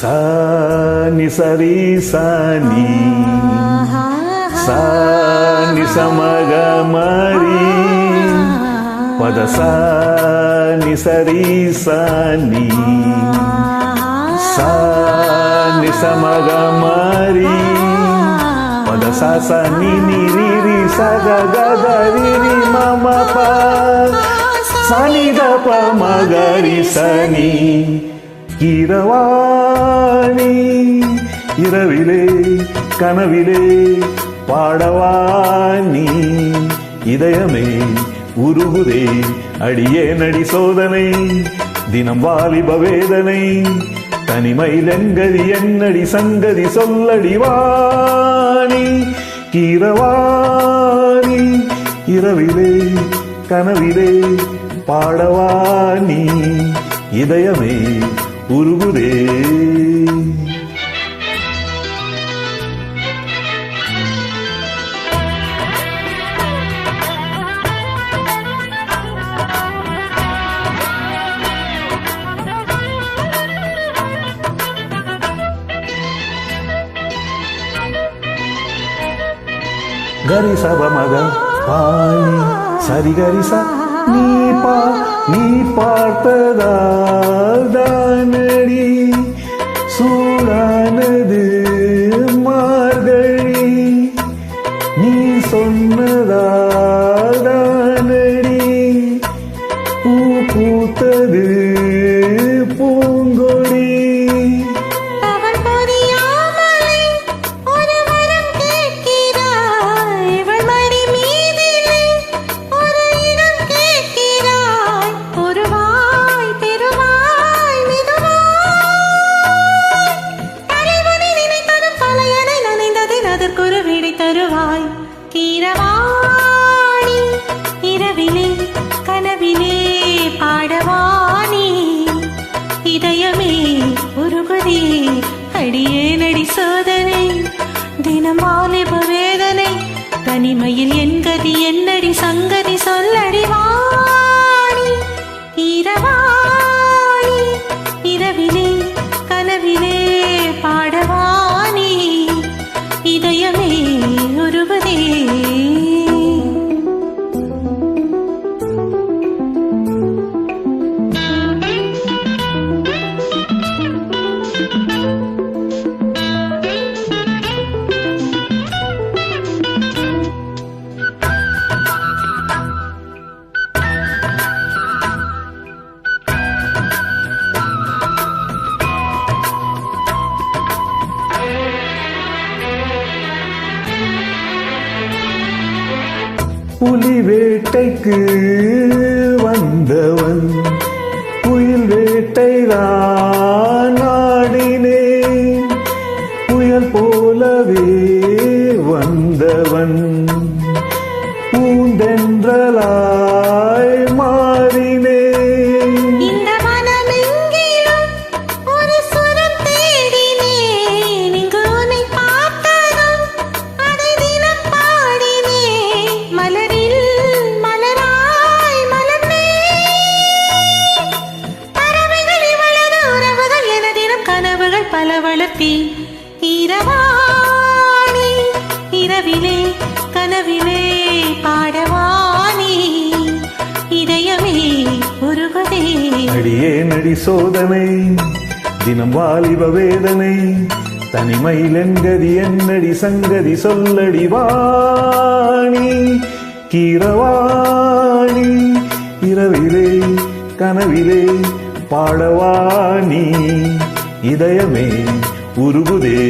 சா நி சரி சா நீ சா நி சமக மரி பத சா நி சரி சா நீ சா நி சமக மரி பத சா சா நி நி ரி ரி ச க க த ரி ரி ம ம ப ச நி த ப ம க ரி ச நீ கீரவாணி இரவிலே கனவிலே பாடவாணி இதயமே உருகுதே அடியே நடி சோதனை தினம் வாலிப வேதனை தனிமையில் என்கதி என்னடி சங்கதி சொல்லடி வாணி கீரவாணி இரவிலே கனவிலே பாடவாணி இதயமே உருகுதே. கரிச பமக பாணி சரி கரிச நீ பார்த்ததானடி சூடானது மார்கழி நீ சொன்னதானடி பூ பூத்தது பூங்கொடி தருவாய் கீரவாணி இரவிலே கனவிலே பாடவாணி இதயமே உருகுதே அடியே நடி சோதனை தினம் வாலிப வேதனை தனிமையில் என் கதி என்னடி சங்கதி சொல்லடி வாணி கீரவாணி இரவிலே கனவிலே பாடவாணி இதயமே உருகுதே. புலி வேட்டைக்கு வந்தவன் புயல் வேட்டைதான் ஆடினேன் புயல் போலவே வந்தவன் பூந்தென்றலாய் மாறினேன். பல வளர்த்தி கீரவாணி இரவிலே கனவிலே பாடவாணி இதயமே உருகுதே அடியே நடி சோதனை தினம் வாலிப வேதனை தனிமையில் என்கதி என்னடி சங்கதி சொல்லடி வாணி கீரவாணி இரவிலே கனவிலே பாடவாணி இதயமே உருகுதே.